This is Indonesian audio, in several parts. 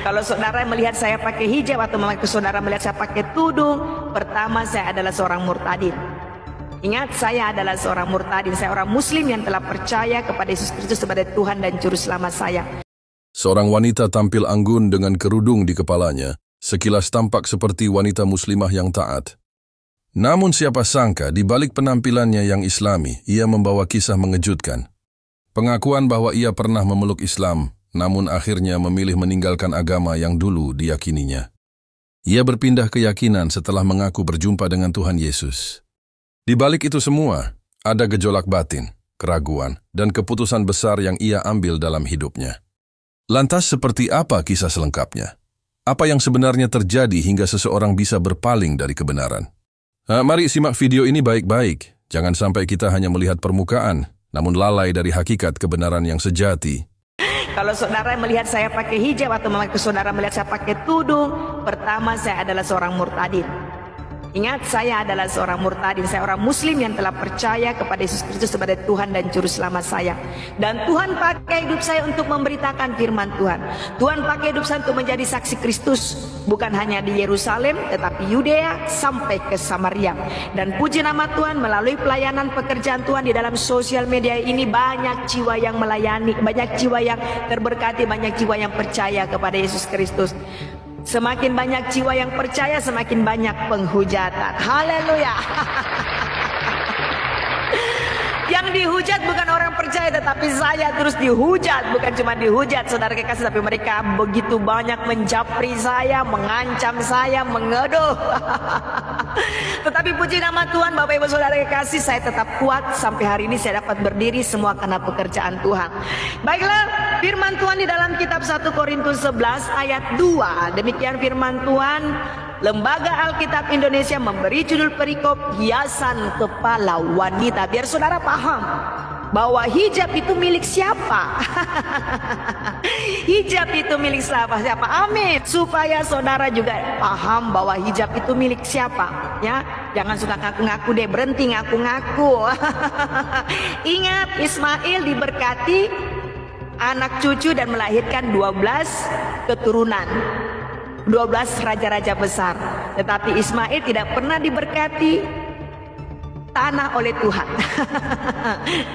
Kalau saudara melihat saya pakai hijab atau saudara melihat saya pakai tudung, pertama saya adalah seorang murtadin. Ingat, saya adalah seorang murtadin. Saya orang muslim yang telah percaya kepada Yesus Kristus sebagai Tuhan dan Juru Selamat saya. Seorang wanita tampil anggun dengan kerudung di kepalanya, sekilas tampak seperti wanita muslimah yang taat. Namun siapa sangka di balik penampilannya yang islami, ia membawa kisah mengejutkan. Pengakuan bahwa ia pernah memeluk Islam, namun akhirnya memilih meninggalkan agama yang dulu diyakininya. Ia berpindah keyakinan setelah mengaku berjumpa dengan Tuhan Yesus. Di balik itu semua, ada gejolak batin, keraguan, dan keputusan besar yang ia ambil dalam hidupnya. Lantas seperti apa kisah selengkapnya? Apa yang sebenarnya terjadi hingga seseorang bisa berpaling dari kebenaran? Mari simak video ini baik-baik. Jangan sampai kita hanya melihat permukaan, namun lalai dari hakikat kebenaran yang sejati. Kalau saudara melihat saya pakai hijab atau saudara melihat saya pakai tudung, pertama saya adalah seorang murtadin. Ingat, saya adalah seorang murtadin. Saya orang muslim yang telah percaya kepada Yesus Kristus sebagai Tuhan dan Juru Selamat saya. Dan Tuhan pakai hidup saya untuk memberitakan firman Tuhan. Tuhan pakai hidup saya untuk menjadi saksi Kristus. Bukan hanya di Yerusalem, tetapi Yudea sampai ke Samaria. Dan puji nama Tuhan, melalui pelayanan pekerjaan Tuhan di dalam sosial media ini, banyak jiwa yang melayani, banyak jiwa yang terberkati, banyak jiwa yang percaya kepada Yesus Kristus. Semakin banyak jiwa yang percaya, semakin banyak penghujatan. Haleluya. Yang dihujat bukan orang percaya, tetapi saya terus dihujat. Bukan cuma dihujat, saudara kekasih, tapi mereka begitu banyak menjapri saya, mengancam saya, mengeduh. Tetapi puji nama Tuhan, Bapak Ibu Saudara kekasih, saya tetap kuat. Sampai hari ini saya dapat berdiri semua karena pekerjaan Tuhan. Baiklah, firman Tuhan di dalam kitab 1 Korintus 11 ayat 2. Demikian firman Tuhan. Lembaga Alkitab Indonesia memberi judul perikop hiasan kepala wanita. Biar saudara paham bahwa hijab itu milik siapa. Hijab itu milik siapa? Amin. Supaya saudara juga paham bahwa hijab itu milik siapa. Ya, jangan suka ngaku-ngaku deh, berhenti ngaku-ngaku. Ingat, Ismail diberkati anak cucu dan melahirkan 12 keturunan. 12 raja-raja besar. Tetapi Ismail tidak pernah diberkati tanah oleh Tuhan.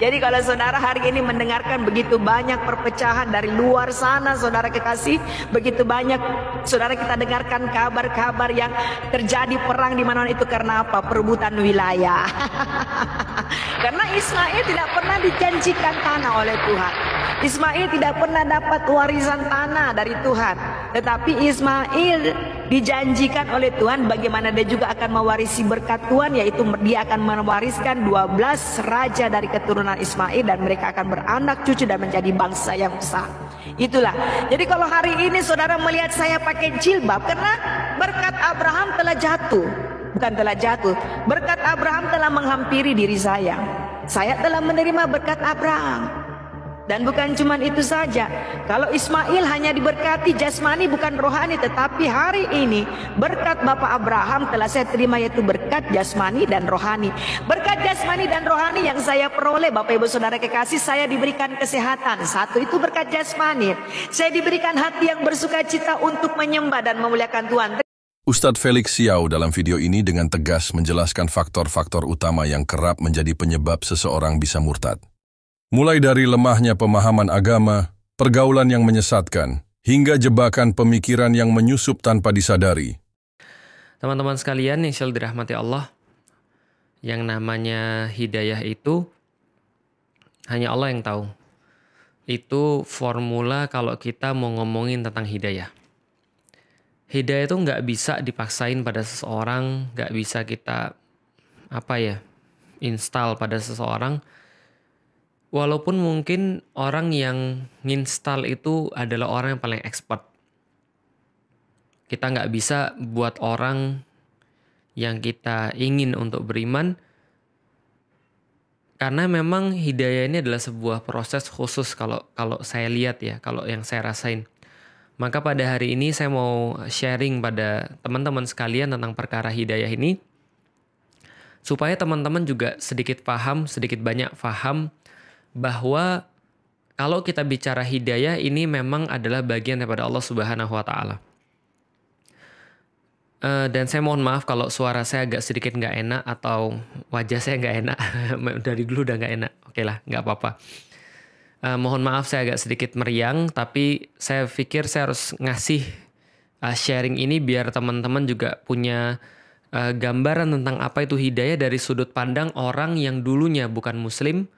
Jadi kalau saudara hari ini mendengarkan begitu banyak perpecahan dari luar sana, saudara kekasih, begitu banyak saudara kita dengarkan kabar-kabar yang terjadi perang di mana itu karena apa? Perebutan wilayah. Karena Ismail tidak pernah dijanjikan tanah oleh Tuhan. Ismail tidak pernah dapat warisan tanah dari Tuhan. Tetapi Ismail dijanjikan oleh Tuhan bagaimana dia juga akan mewarisi berkat Tuhan, yaitu dia akan mewariskan 12 raja dari keturunan Ismail dan mereka akan beranak cucu dan menjadi bangsa yang besar. Itulah. Jadi kalau hari ini saudara melihat saya pakai jilbab, karena berkat Abraham telah jatuh. Bukan telah jatuh, berkat Abraham telah menghampiri diri saya. Saya telah menerima berkat Abraham. Dan bukan cuma itu saja. Kalau Ismail hanya diberkati jasmani bukan rohani, tetapi hari ini berkat Bapak Abraham telah saya terima, yaitu berkat jasmani dan rohani. Berkat jasmani dan rohani yang saya peroleh, Bapak Ibu Saudara kekasih, saya diberikan kesehatan. Satu itu berkat jasmani. Saya diberikan hati yang bersukacita untuk menyembah dan memuliakan Tuhan. Ustadz Felix Xiao dalam video ini dengan tegas menjelaskan faktor-faktor utama yang kerap menjadi penyebab seseorang bisa murtad. Mulai dari lemahnya pemahaman agama, pergaulan yang menyesatkan, hingga jebakan pemikiran yang menyusup tanpa disadari. Teman-teman sekalian yang selalu dirahmati Allah, yang namanya hidayah itu hanya Allah yang tahu. Itu formula kalau kita mau ngomongin tentang hidayah. Hidayah itu nggak bisa dipaksain pada seseorang, nggak bisa kita install pada seseorang. Walaupun mungkin orang yang nginstal itu adalah orang yang paling expert. Kita nggak bisa buat orang yang kita ingin untuk beriman, karena memang hidayah ini adalah sebuah proses khusus kalau saya lihat ya, kalau yang saya rasain. Maka pada hari ini saya mau sharing pada teman-teman sekalian tentang perkara hidayah ini, supaya teman-teman juga sedikit banyak paham bahwa kalau kita bicara hidayah ini memang adalah bagian daripada Allah Subhanahu wa taala. Dan saya mohon maaf kalau suara saya agak sedikit nggak enak atau wajah saya nggak enak. Dari dulu udah nggak enak. Oke lah, nggak apa-apa. Mohon maaf saya agak sedikit meriang, tapi saya pikir saya harus ngasih sharing ini biar teman-teman juga punya gambaran tentang apa itu hidayah dari sudut pandang orang yang dulunya bukan muslim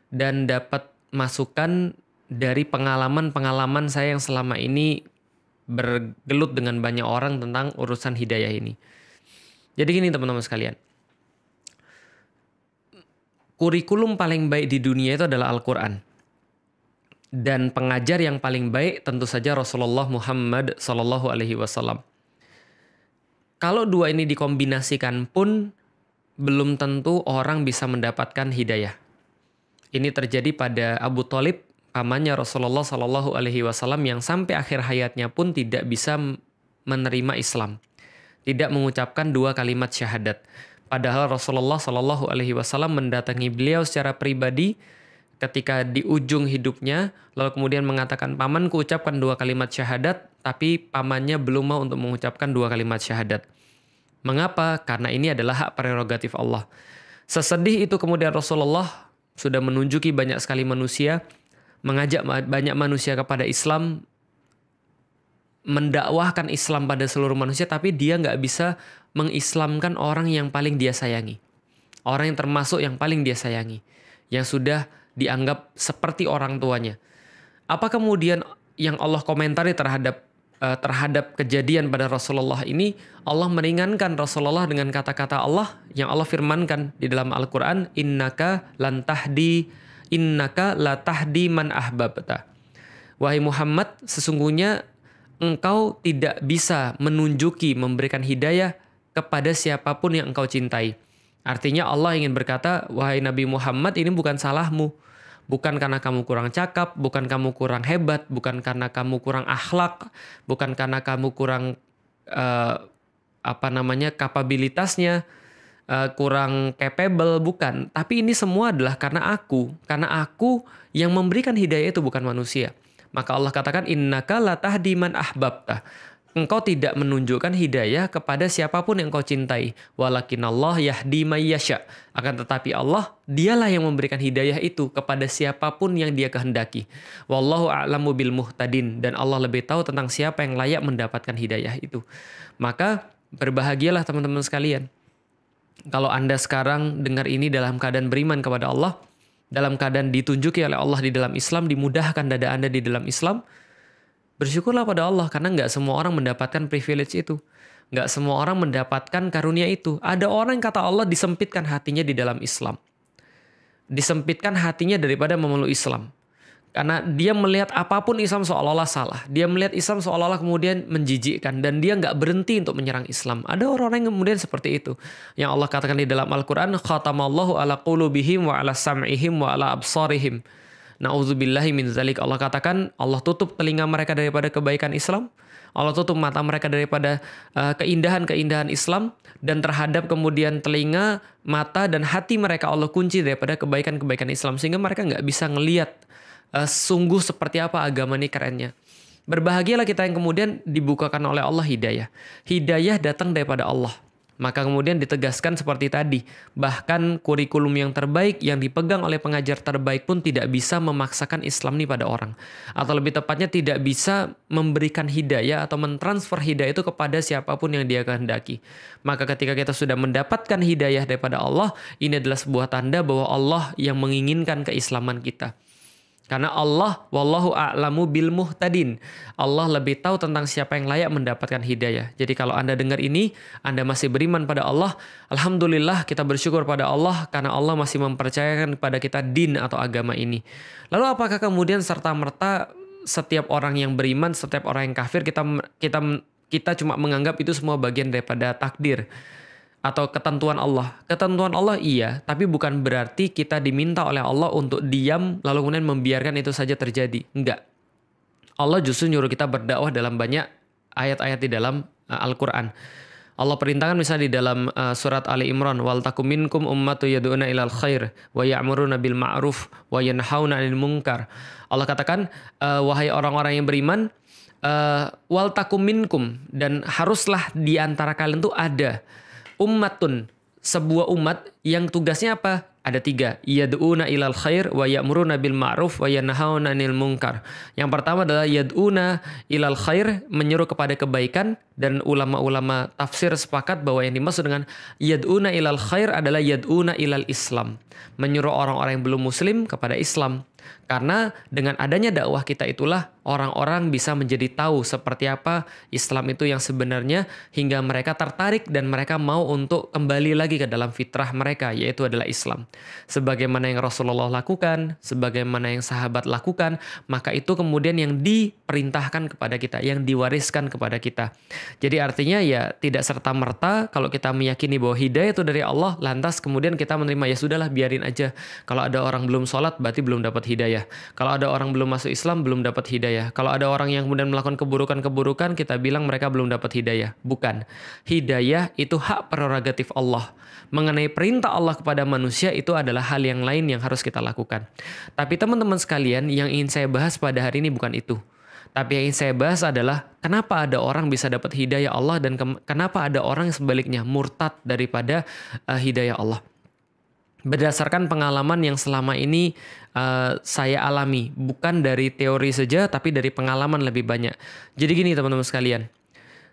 dan dapat masukan dari pengalaman-pengalaman saya yang selama ini bergelut dengan banyak orang tentang urusan hidayah ini. Jadi gini teman-teman sekalian. Kurikulum paling baik di dunia itu adalah Al-Quran. Dan pengajar yang paling baik tentu saja Rasulullah Muhammad SAW. Kalau dua ini dikombinasikan pun belum tentu orang bisa mendapatkan hidayah. Ini terjadi pada Abu Thalib, pamannya Rasulullah SAW yang sampai akhir hayatnya pun tidak bisa menerima Islam, tidak mengucapkan 2 kalimat syahadat. Padahal Rasulullah SAW mendatangi beliau secara pribadi ketika di ujung hidupnya, lalu kemudian mengatakan, pamanku ucapkan 2 kalimat syahadat, tapi pamannya belum mau untuk mengucapkan 2 kalimat syahadat. Mengapa? Karena ini adalah hak prerogatif Allah. Sesedih itu kemudian Rasulullah sudah menunjuki banyak sekali manusia, mengajak banyak manusia kepada Islam, mendakwahkan Islam pada seluruh manusia, tapi dia nggak bisa mengislamkan orang yang paling dia sayangi. Orang yang termasuk yang paling dia sayangi. Yang sudah dianggap seperti orang tuanya. Apa kemudian yang Allah komentari terhadap kejadian pada Rasulullah ini? Allah meringankan Rasulullah dengan kata-kata Allah yang Allah firmankan di dalam Al-Quran, innaka la tahdi man ahbabta. Wahai Muhammad, sesungguhnya engkau tidak bisa menunjuki, memberikan hidayah kepada siapapun yang engkau cintai. Artinya Allah ingin berkata, wahai Nabi Muhammad, ini bukan salahmu. Bukan karena kamu kurang cakap, bukan kamu kurang hebat, bukan karena kamu kurang akhlak, bukan karena kamu kurang kapabilitasnya, kurang capable, bukan. Tapi ini semua adalah karena aku yang memberikan hidayah itu, bukan manusia. Maka Allah katakan, innaka la tahdi man ahbabta. Engkau tidak menunjukkan hidayah kepada siapapun yang engkau cintai. Walakinallah yahdi may yasha. Akan tetapi Allah, dialah yang memberikan hidayah itu kepada siapapun yang dia kehendaki. Wallahu a'lamu bil muhtadin. Dan Allah lebih tahu tentang siapa yang layak mendapatkan hidayah itu. Maka berbahagialah teman-teman sekalian. Kalau Anda sekarang dengar ini dalam keadaan beriman kepada Allah, dalam keadaan ditunjuki oleh Allah di dalam Islam, dimudahkan dada Anda di dalam Islam, bersyukurlah pada Allah, karena nggak semua orang mendapatkan privilege itu. Nggak semua orang mendapatkan karunia itu. Ada orang yang kata Allah disempitkan hatinya di dalam Islam. Disempitkan hatinya daripada memeluk Islam. Karena dia melihat apapun Islam seolah-olah salah. Dia melihat Islam seolah-olah kemudian menjijikkan. Dan dia nggak berhenti untuk menyerang Islam. Ada orang-orang yang kemudian seperti itu. Yang Allah katakan di dalam Al-Quran, khatamallahu ala qulubihim wa ala sam'ihim wa ala absarihim. Na'udzubillahi min zalik. Allah katakan Allah tutup telinga mereka daripada kebaikan Islam. Allah tutup mata mereka daripada keindahan-keindahan Islam. Dan terhadap kemudian telinga, mata, dan hati mereka Allah kunci daripada kebaikan-kebaikan Islam. Sehingga mereka nggak bisa ngelihat sungguh seperti apa agama ini kerennya. Berbahagialah kita yang kemudian dibukakan oleh Allah hidayah. Hidayah datang daripada Allah. Maka kemudian ditegaskan seperti tadi, bahkan kurikulum yang terbaik yang dipegang oleh pengajar terbaik pun tidak bisa memaksakan Islam ini pada orang. Atau lebih tepatnya tidak bisa memberikan hidayah atau mentransfer hidayah itu kepada siapapun yang dia kehendaki. Maka ketika kita sudah mendapatkan hidayah daripada Allah, ini adalah sebuah tanda bahwa Allah yang menginginkan keislaman kita. Karena Allah, wallahu a'lamu bil muhtadin. Allah lebih tahu tentang siapa yang layak mendapatkan hidayah. Jadi kalau Anda dengar ini, Anda masih beriman pada Allah, alhamdulillah kita bersyukur pada Allah karena Allah masih mempercayakan kepada kita din atau agama ini. Lalu apakah kemudian serta-merta setiap orang yang beriman, setiap orang yang kafir, kita cuma menganggap itu semua bagian daripada takdir atau ketentuan Allah? Ketentuan Allah iya, tapi bukan berarti kita diminta oleh Allah untuk diam lalu kemudian membiarkan itu saja terjadi. Enggak. Allah justru nyuruh kita berdakwah dalam banyak ayat-ayat di dalam Al-Quran. Allah perintahkan misalnya di dalam surat Ali Imran, wal takum minkum ummatu yad'una ilal khair wa ya'muruna bil ma'ruf wa yanhauna 'anil munkar. Allah katakan, wahai orang-orang yang beriman, wal takum minkum, dan haruslah di antara kalian tuh ada ummatun, sebuah umat yang tugasnya apa? Ada 3. Yad'una ilal khair wa ya'muruna bil ma'ruf wa yanhauna 'anil munkar. Yang pertama adalah yad'una ilal khair, menyeru kepada kebaikan, dan ulama-ulama tafsir sepakat bahwa yang dimaksud dengan yad'una ilal khair adalah yad'una ilal Islam, menyuruh orang-orang yang belum muslim kepada Islam. Karena dengan adanya dakwah kita itulah orang-orang bisa menjadi tahu seperti apa Islam itu yang sebenarnya, hingga mereka tertarik dan mereka mau untuk kembali lagi ke dalam fitrah mereka, yaitu adalah Islam. Sebagaimana yang Rasulullah lakukan, sebagaimana yang sahabat lakukan, maka itu kemudian yang diperintahkan kepada kita, yang diwariskan kepada kita. Jadi artinya ya tidak serta-merta kalau kita meyakini bahwa hidayah itu dari Allah, lantas kemudian kita menerima, ya sudahlah biarin aja. Kalau ada orang belum sholat berarti belum dapat hidayah. Kalau ada orang belum masuk Islam belum dapat hidayah. Kalau ada orang yang kemudian melakukan keburukan-keburukan, kita bilang mereka belum dapat hidayah. Bukan. Hidayah itu hak prerogatif Allah. Mengenai perintah Allah kepada manusia itu adalah hal yang lain yang harus kita lakukan. Tapi teman-teman sekalian, yang ingin saya bahas pada hari ini bukan itu. Tapi yang ingin saya bahas adalah kenapa ada orang bisa dapat hidayah Allah dan kenapa ada orang sebaliknya murtad daripada hidayah Allah. Berdasarkan pengalaman yang selama ini saya alami, bukan dari teori saja tapi dari pengalaman lebih banyak. Jadi gini teman-teman sekalian,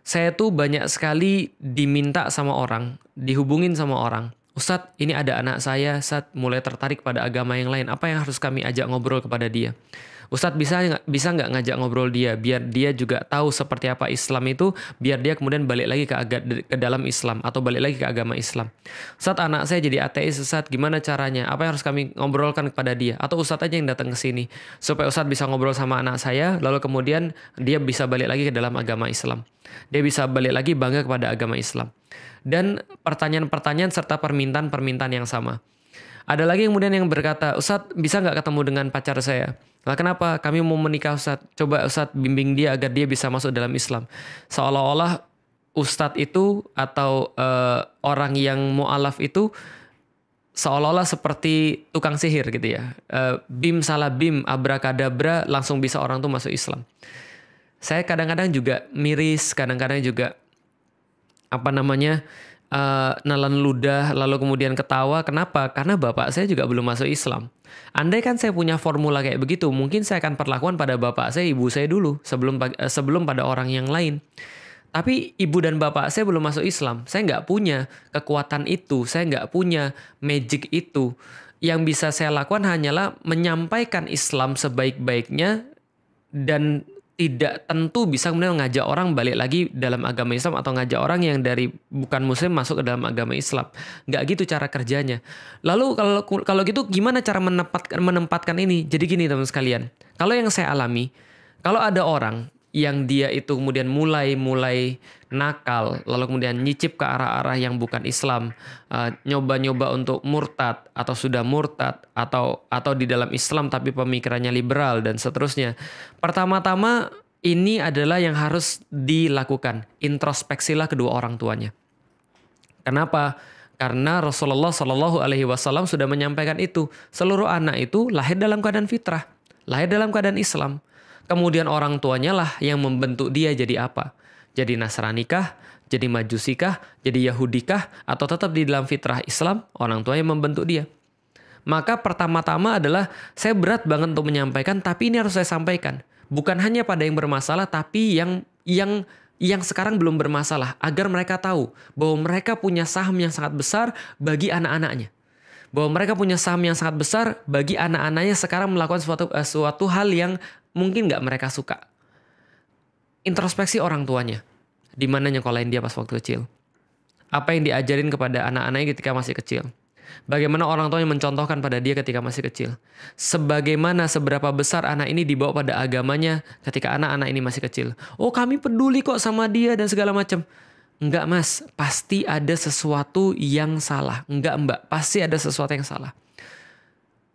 saya tuh banyak sekali diminta sama orang, dihubungin sama orang, Ustadz ini ada anak saya, Ustadz mulai tertarik pada agama yang lain, apa yang harus kami ajak ngobrol kepada dia? Ustadz bisa nggak ngajak ngobrol dia biar dia juga tahu seperti apa Islam itu, biar dia kemudian balik lagi ke dalam Islam atau balik lagi ke agama Islam. Ustadz anak saya jadi ateis, Ustadz gimana caranya? Apa yang harus kami ngobrolkan kepada dia? Atau Ustadz aja yang datang ke sini supaya Ustadz bisa ngobrol sama anak saya, lalu kemudian dia bisa balik lagi ke dalam agama Islam. Dia bisa balik lagi bangga kepada agama Islam. Dan pertanyaan-pertanyaan serta permintaan-permintaan yang sama. Ada lagi kemudian yang berkata, Ustadz bisa nggak ketemu dengan pacar saya? Lah kenapa? Kami mau menikah Ustadz. Coba Ustadz bimbing dia agar dia bisa masuk dalam Islam. Seolah-olah Ustadz itu atau orang yang mu'alaf itu seolah-olah seperti tukang sihir gitu ya. Bim salah bim, abrakadabra, langsung bisa orang tuh masuk Islam. Saya kadang-kadang juga miris, kadang-kadang juga nalan ludah, lalu kemudian ketawa. Kenapa? Karena bapak saya juga belum masuk Islam. Andai kan saya punya formula kayak begitu, mungkin saya akan perlakuan pada bapak saya, ibu saya dulu, sebelum pada orang yang lain. Tapi ibu dan bapak saya belum masuk Islam. Saya nggak punya kekuatan itu, saya nggak punya magic itu. Yang bisa saya lakukan hanyalah menyampaikan Islam sebaik-baiknya dan tidak tentu bisa kemudian ngajak orang balik lagi dalam agama Islam atau ngajak orang yang dari bukan muslim masuk ke dalam agama Islam. Nggak gitu cara kerjanya. Lalu kalau gitu gimana cara menempatkan ini? Jadi gini teman sekalian, kalau yang saya alami, kalau ada orang yang dia itu kemudian mulai nakal, lalu kemudian nyicip ke arah-arah yang bukan Islam, nyoba-nyoba untuk murtad atau sudah murtad atau di dalam Islam tapi pemikirannya liberal dan seterusnya. Pertama-tama ini adalah yang harus dilakukan, introspeksilah kedua orang tuanya. Kenapa? Karena Rasulullah Shallallahu Alaihi Wasallam sudah menyampaikan itu, seluruh anak itu lahir dalam keadaan fitrah, lahir dalam keadaan Islam. Kemudian orang tuanya lah yang membentuk dia jadi apa? Jadi Nasranikah, jadi Majusikah, jadi Yahudikah, atau tetap di dalam fitrah Islam, orang tuanya membentuk dia. Maka pertama-tama adalah saya berat banget untuk menyampaikan, tapi ini harus saya sampaikan. Bukan hanya pada yang bermasalah, tapi yang sekarang belum bermasalah. Agar mereka tahu bahwa mereka punya saham yang sangat besar bagi anak-anaknya. Bahwa mereka punya saham yang sangat besar bagi anak-anaknya sekarang melakukan suatu hal yang mungkin nggak mereka suka. Introspeksi orang tuanya. Di mana nyekolahin dia pas waktu kecil. Apa yang diajarin kepada anak-anaknya ketika masih kecil. Bagaimana orang tuanya mencontohkan pada dia ketika masih kecil. Sebagaimana seberapa besar anak ini dibawa pada agamanya ketika anak-anak ini masih kecil. Oh kami peduli kok sama dia dan segala macam. Enggak mas, pasti ada sesuatu yang salah. Enggak mbak, pasti ada sesuatu yang salah.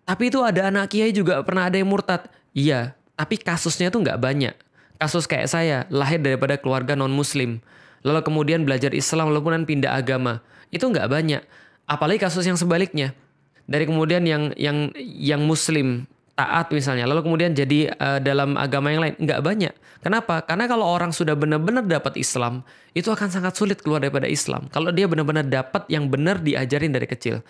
Tapi itu ada anak kiai juga pernah ada yang murtad. Iya. Tapi kasusnya tuh nggak banyak. Kasus kayak saya, lahir daripada keluarga non-muslim. lalu kemudian belajar Islam, lalu kemudian pindah agama. Itu nggak banyak. Apalagi kasus yang sebaliknya. Dari kemudian yang Muslim taat misalnya, lalu kemudian jadi dalam agama yang lain, nggak banyak. Kenapa? Karena kalau orang sudah benar-benar dapat Islam, itu akan sangat sulit keluar daripada Islam. Kalau dia benar-benar dapat yang benar diajarin dari kecil.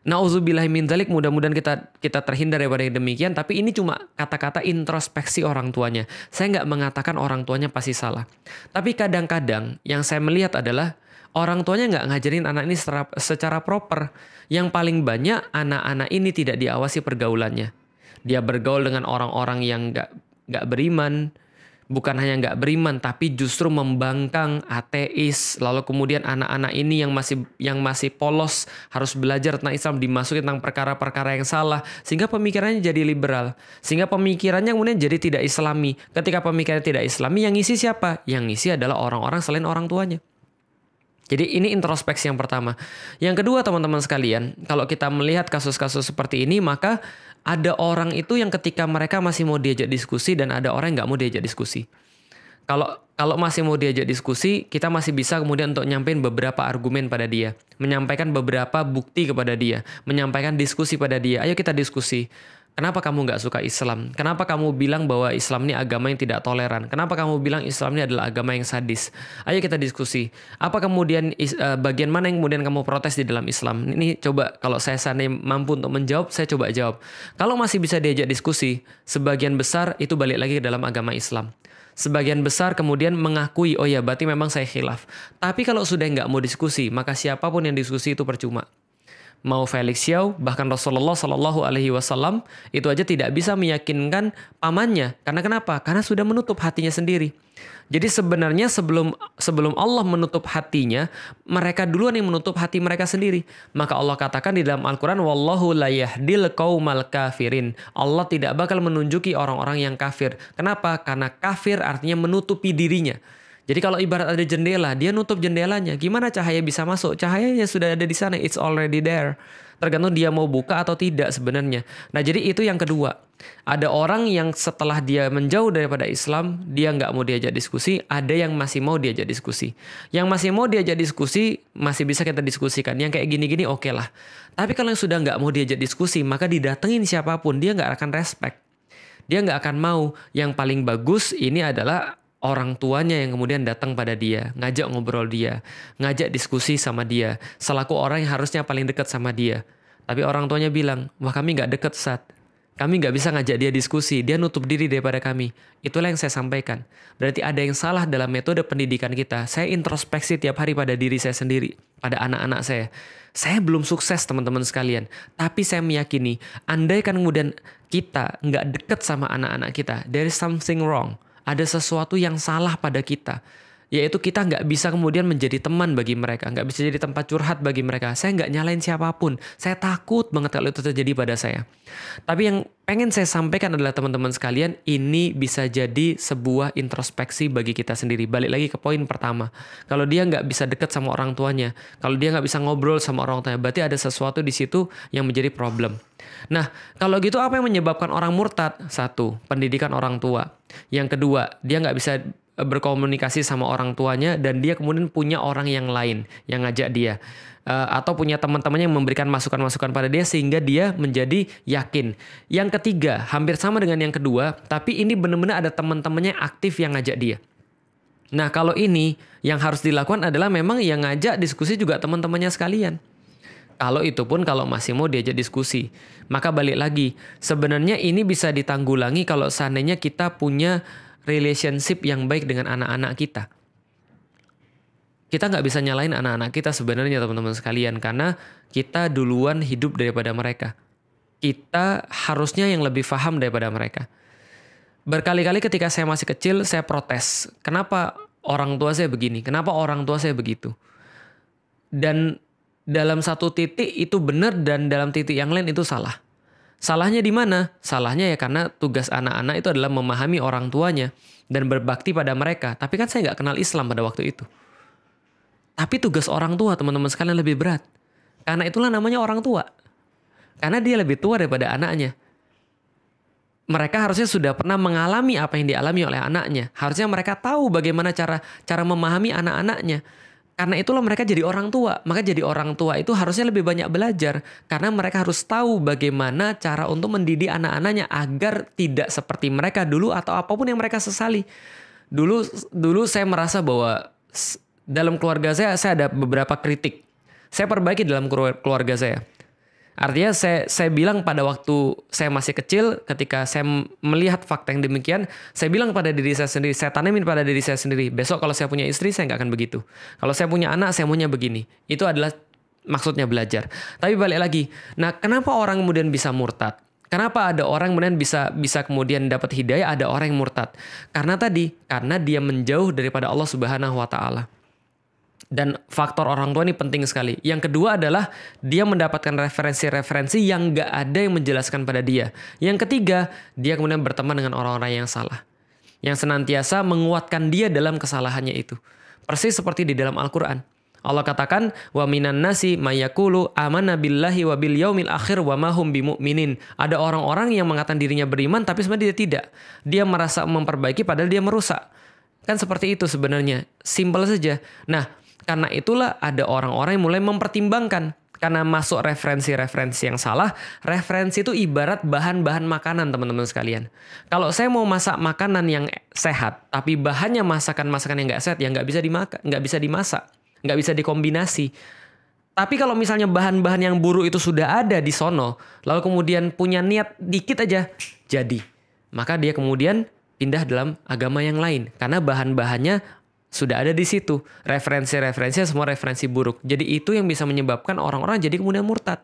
Nauzubillahi min dzalik, mudah-mudahan kita terhindar daripada yang demikian. Tapi ini cuma kata-kata introspeksi orang tuanya. Saya nggak mengatakan orang tuanya pasti salah. Tapi kadang-kadang yang saya melihat adalah orang tuanya nggak ngajarin anak ini secara proper. Yang paling banyak anak-anak ini tidak diawasi pergaulannya. Dia bergaul dengan orang-orang yang nggak beriman. Bukan hanya nggak beriman, tapi justru membangkang, ateis. Lalu kemudian anak-anak ini yang masih polos harus belajar tentang Islam, dimasukin tentang perkara-perkara yang salah, sehingga pemikirannya jadi liberal, sehingga pemikirannya kemudian jadi tidak Islami. Ketika pemikirannya tidak Islami, yang ngisi siapa? Yang ngisi adalah orang-orang selain orang tuanya. Jadi ini introspeksi yang pertama. Yang kedua, teman-teman sekalian, kalau kita melihat kasus-kasus seperti ini, maka ada orang itu yang ketika mereka masih mau diajak diskusi dan ada orang yang nggak mau diajak diskusi. Kalau masih mau diajak diskusi, kita masih bisa kemudian untuk nyampein beberapa argumen pada dia, menyampaikan beberapa bukti kepada dia, menyampaikan diskusi pada dia. Ayo kita diskusi. Kenapa kamu nggak suka Islam? Kenapa kamu bilang bahwa Islam ini agama yang tidak toleran? Kenapa kamu bilang Islam ini adalah agama yang sadis? Ayo kita diskusi. Apa kemudian bagian mana yang kemudian kamu protes di dalam Islam? Ini coba kalau saya seandainya mampu untuk menjawab, saya coba jawab. Kalau masih bisa diajak diskusi, sebagian besar itu balik lagi ke dalam agama Islam. Sebagian besar kemudian mengakui, oh ya berarti memang saya khilaf. Tapi kalau sudah nggak mau diskusi, maka siapapun yang diskusi itu percuma. Mau Felix Xiao, bahkan Rasulullah Shallallahu Alaihi Wasallam itu aja tidak bisa meyakinkan pamannya. Karena kenapa? Karena sudah menutup hatinya sendiri. Jadi sebenarnya sebelum Allah menutup hatinya, mereka duluan yang menutup hati mereka sendiri. Maka Allah katakan di dalam Al-Quran, Wallahu la yahdil qaumal kafirin. Allah tidak bakal menunjuki orang-orang yang kafir. Kenapa? Karena kafir artinya menutupi dirinya. Jadi kalau ibarat ada jendela, dia nutup jendelanya. Gimana cahaya bisa masuk? Cahayanya sudah ada di sana, it's already there. Tergantung dia mau buka atau tidak sebenarnya. Nah jadi itu yang kedua. Ada orang yang setelah dia menjauh daripada Islam, dia nggak mau diajak diskusi. Ada yang masih mau diajak diskusi. Yang masih mau diajak diskusi, masih bisa kita diskusikan. Yang kayak gini-gini oke lah. Tapi kalau yang sudah nggak mau diajak diskusi, maka didatengin siapapun, dia nggak akan respect. Dia nggak akan mau. Yang paling bagus ini adalah orang tuanya yang kemudian datang pada dia, ngajak ngobrol dia, ngajak diskusi sama dia, selaku orang yang harusnya paling dekat sama dia. Tapi orang tuanya bilang, wah kami nggak dekat Ustaz. Kami nggak bisa ngajak dia diskusi, dia nutup diri daripada kami. Itulah yang saya sampaikan. Berarti ada yang salah dalam metode pendidikan kita. Saya introspeksi tiap hari pada diri saya sendiri, pada anak-anak saya. Saya belum sukses teman-teman sekalian. Tapi saya meyakini, andai kan kemudian kita nggak dekat sama anak-anak kita, there is something wrong. Ada sesuatu yang salah pada kita. Yaitu kita nggak bisa kemudian menjadi teman bagi mereka. Nggak bisa jadi tempat curhat bagi mereka. Saya nggak nyalain siapapun. Saya takut banget kalau itu terjadi pada saya. Tapi yang pengen saya sampaikan adalah teman-teman sekalian, ini bisa jadi sebuah introspeksi bagi kita sendiri. Balik lagi ke poin pertama. Kalau dia nggak bisa dekat sama orang tuanya, kalau dia nggak bisa ngobrol sama orang tuanya, berarti ada sesuatu di situ yang menjadi problem. Nah, kalau gitu apa yang menyebabkan orang murtad? Satu, pendidikan orang tua. Yang kedua, dia nggak bisa berkomunikasi sama orang tuanya dan dia kemudian punya orang yang lain yang ngajak dia. Atau punya teman-temannya yang memberikan masukan-masukan pada dia sehingga dia menjadi yakin. Yang ketiga, hampir sama dengan yang kedua, tapi ini benar-benar ada teman-temannya aktif yang ngajak dia. Nah, kalau ini yang harus dilakukan adalah memang yang ngajak diskusi juga teman-temannya sekalian. Kalau itu pun kalau masih mau diajak diskusi. Maka balik lagi, sebenarnya ini bisa ditanggulangi kalau seandainya kita punya relationship yang baik dengan anak-anak kita. Kita nggak bisa nyalain anak-anak kita sebenarnya teman-teman sekalian. Karena kita duluan hidup daripada mereka. Kita harusnya yang lebih paham daripada mereka. Berkali-kali ketika saya masih kecil, saya protes. Kenapa orang tua saya begini? Kenapa orang tua saya begitu? Dan dalam satu titik itu benar dan dalam titik yang lain itu salah. Salahnya di mana? Salahnya ya karena tugas anak-anak itu adalah memahami orang tuanya dan berbakti pada mereka. Tapi kan saya nggak kenal Islam pada waktu itu. Tapi tugas orang tua teman-teman sekalian lebih berat. Karena itulah namanya orang tua. Karena dia lebih tua daripada anaknya. mereka harusnya sudah pernah mengalami apa yang dialami oleh anaknya. Harusnya mereka tahu bagaimana cara memahami anak-anaknya. Karena itulah mereka jadi orang tua. Maka jadi orang tua itu harusnya lebih banyak belajar. Karena mereka harus tahu bagaimana cara untuk mendidik anak-anaknya agar tidak seperti mereka dulu atau apapun yang mereka sesali. Dulu saya merasa bahwa dalam keluarga saya ada beberapa kritik. Saya perbaiki dalam keluarga saya. Artinya saya bilang pada waktu saya masih kecil, ketika saya melihat fakta yang demikian, saya bilang pada diri saya sendiri, saya tanamin pada diri saya sendiri, besok kalau saya punya istri, saya nggak akan begitu. Kalau saya punya anak, saya maunya begini. Itu adalah maksudnya belajar. Tapi balik lagi, nah kenapa orang kemudian bisa murtad? Kenapa ada orang kemudian bisa kemudian dapat hidayah, ada orang yang murtad? Karena dia menjauh daripada Allah Subhanahu wa Ta'ala. Dan faktor orang tua ini penting sekali. Yang kedua adalah dia mendapatkan referensi-referensi yang gak ada yang menjelaskan pada dia. Yang ketiga, dia kemudian berteman dengan orang-orang yang salah. Yang senantiasa menguatkan dia dalam kesalahannya itu. Persis seperti di dalam Al-Quran. Allah katakan, wa minan nasi mayakulu amana billahi wa bil yaumil akhir wa mahum bimu'minin. Ada orang-orang yang mengatakan dirinya beriman tapi sebenarnya dia tidak. Dia merasa memperbaiki padahal dia merusak. Kan seperti itu sebenarnya. Simpel saja. Nah, karena itulah ada orang-orang yang mulai mempertimbangkan. Karena masuk referensi-referensi yang salah, referensi itu ibarat bahan-bahan makanan teman-teman sekalian. Kalau saya mau masak makanan yang sehat, tapi bahannya masakan-masakan yang nggak sehat, ya nggak bisa dimasak, nggak bisa dikombinasi. Tapi kalau misalnya bahan-bahan yang buruk itu sudah ada di sono, lalu kemudian punya niat dikit aja, jadi. Maka dia kemudian pindah dalam agama yang lain. Karena bahan-bahannya sudah ada di situ. Referensi-referensinya semua referensi buruk. Jadi itu yang bisa menyebabkan orang-orang jadi kemudian murtad.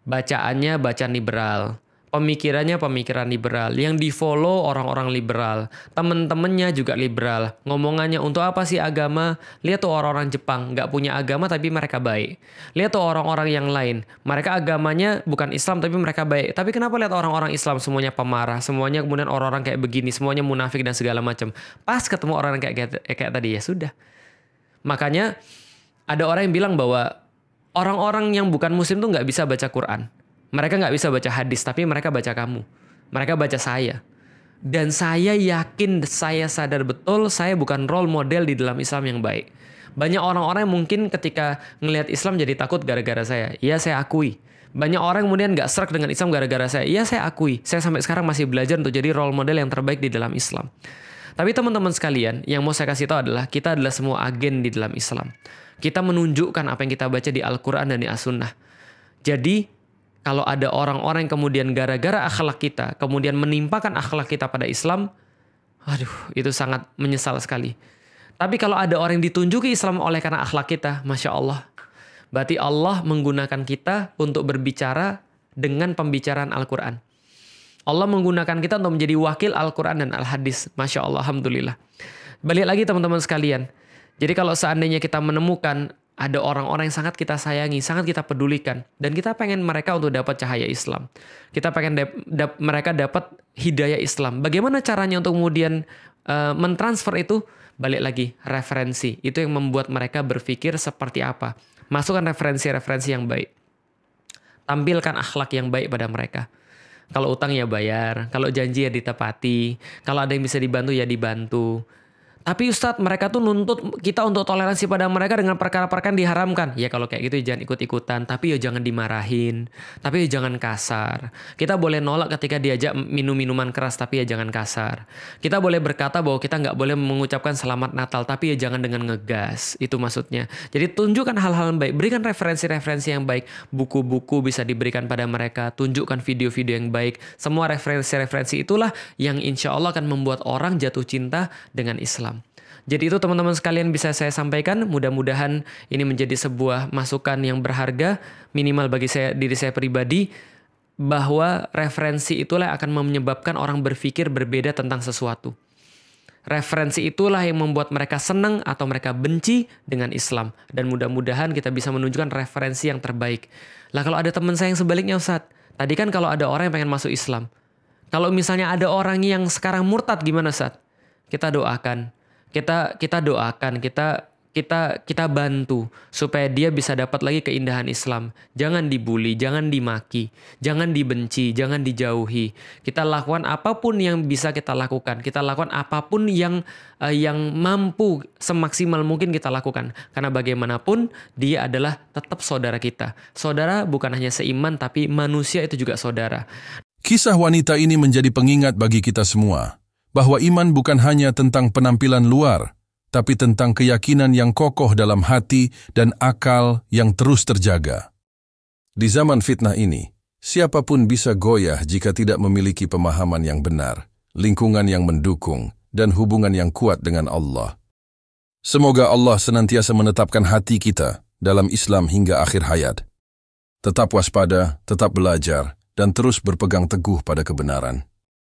Bacaannya bacaan liberal. Pemikirannya pemikiran liberal. Yang di-follow orang-orang liberal. Temen-temennya juga liberal. Ngomongannya untuk apa sih agama? Lihat tuh orang-orang Jepang. Nggak punya agama tapi mereka baik. Lihat tuh orang-orang yang lain. Mereka agamanya bukan Islam tapi mereka baik. Tapi kenapa lihat orang-orang Islam semuanya pemarah? Semuanya kemudian orang-orang kayak begini. Semuanya munafik dan segala macam. Pas ketemu orang kayak tadi ya sudah. Makanya ada orang yang bilang bahwa orang-orang yang bukan muslim tuh nggak bisa baca Quran. Mereka nggak bisa baca hadis, tapi mereka baca kamu. Mereka baca saya. Dan saya yakin, saya sadar betul, saya bukan role model di dalam Islam yang baik. Banyak orang-orang yang mungkin ketika ngelihat Islam jadi takut gara-gara saya. Iya, saya akui. Banyak orang kemudian nggak srek dengan Islam gara-gara saya. Iya, saya akui. Saya sampai sekarang masih belajar untuk jadi role model yang terbaik di dalam Islam. Tapi teman-teman sekalian, yang mau saya kasih tahu adalah, kita adalah semua agen di dalam Islam. Kita menunjukkan apa yang kita baca di Al-Quran dan di As-Sunnah. Jadi, kalau ada orang-orang yang kemudian gara-gara akhlak kita, kemudian menimpakan akhlak kita pada Islam, aduh, itu sangat menyesal sekali. Tapi kalau ada orang yang ditunjuki Islam oleh karena akhlak kita, Masya Allah. Berarti Allah menggunakan kita untuk berbicara dengan pembicaraan Al-Quran. Allah menggunakan kita untuk menjadi wakil Al-Quran dan Al-Hadis. Masya Allah, Alhamdulillah. Balik lagi teman-teman sekalian. Jadi kalau seandainya kita menemukan ada orang-orang yang sangat kita sayangi, sangat kita pedulikan. Dan kita pengen mereka untuk dapat cahaya Islam. Kita pengen mereka dapat hidayah Islam. Bagaimana caranya untuk kemudian mentransfer itu? Balik lagi, referensi. Itu yang membuat mereka berpikir seperti apa. Masukkan referensi-referensi yang baik. Tampilkan akhlak yang baik pada mereka. Kalau utang ya bayar. Kalau janji ya ditepati. Kalau ada yang bisa dibantu ya dibantu. Tapi Ustadz, mereka tuh nuntut kita untuk toleransi pada mereka dengan perkara-perkara yang diharamkan. Ya kalau kayak gitu ya jangan ikut-ikutan. Tapi ya jangan dimarahin. Tapi ya jangan kasar. Kita boleh nolak ketika diajak minum minuman keras. Tapi ya jangan kasar. Kita boleh berkata bahwa kita nggak boleh mengucapkan selamat Natal. Tapi ya jangan dengan ngegas. Itu maksudnya. Jadi tunjukkan hal-hal yang baik. Berikan referensi-referensi yang baik. Buku-buku bisa diberikan pada mereka. Tunjukkan video-video yang baik. Semua referensi-referensi itulah yang insya Allah akan membuat orang jatuh cinta dengan Islam. Jadi itu teman-teman sekalian bisa saya sampaikan. Mudah-mudahan ini menjadi sebuah masukan yang berharga, minimal bagi diri saya pribadi, bahwa referensi itulah yang akan menyebabkan orang berpikir berbeda tentang sesuatu. Referensi itulah yang membuat mereka senang atau mereka benci dengan Islam. Dan mudah-mudahan kita bisa menunjukkan referensi yang terbaik. Lah kalau ada teman saya yang sebaliknya Ustadz, tadi kan kalau ada orang yang pengen masuk Islam, kalau misalnya ada orang yang sekarang murtad gimana Ustadz? Kita doakan. Kita doakan, kita kita bantu supaya dia bisa dapat lagi keindahan Islam. Jangan dibully, jangan dimaki, jangan dibenci, jangan dijauhi. Kita lakukan apapun yang bisa kita lakukan. Kita lakukan apapun yang mampu semaksimal mungkin kita lakukan. Karena bagaimanapun dia adalah tetap saudara kita. Saudara bukan hanya seiman, tapi manusia itu juga saudara. Kisah wanita ini menjadi pengingat bagi kita semua, bahwa iman bukan hanya tentang penampilan luar, tapi tentang keyakinan yang kokoh dalam hati dan akal yang terus terjaga. Di zaman fitnah ini, siapapun bisa goyah jika tidak memiliki pemahaman yang benar, lingkungan yang mendukung, dan hubungan yang kuat dengan Allah. Semoga Allah senantiasa menetapkan hati kita dalam Islam hingga akhir hayat. Tetap waspada, tetap belajar, dan terus berpegang teguh pada kebenaran.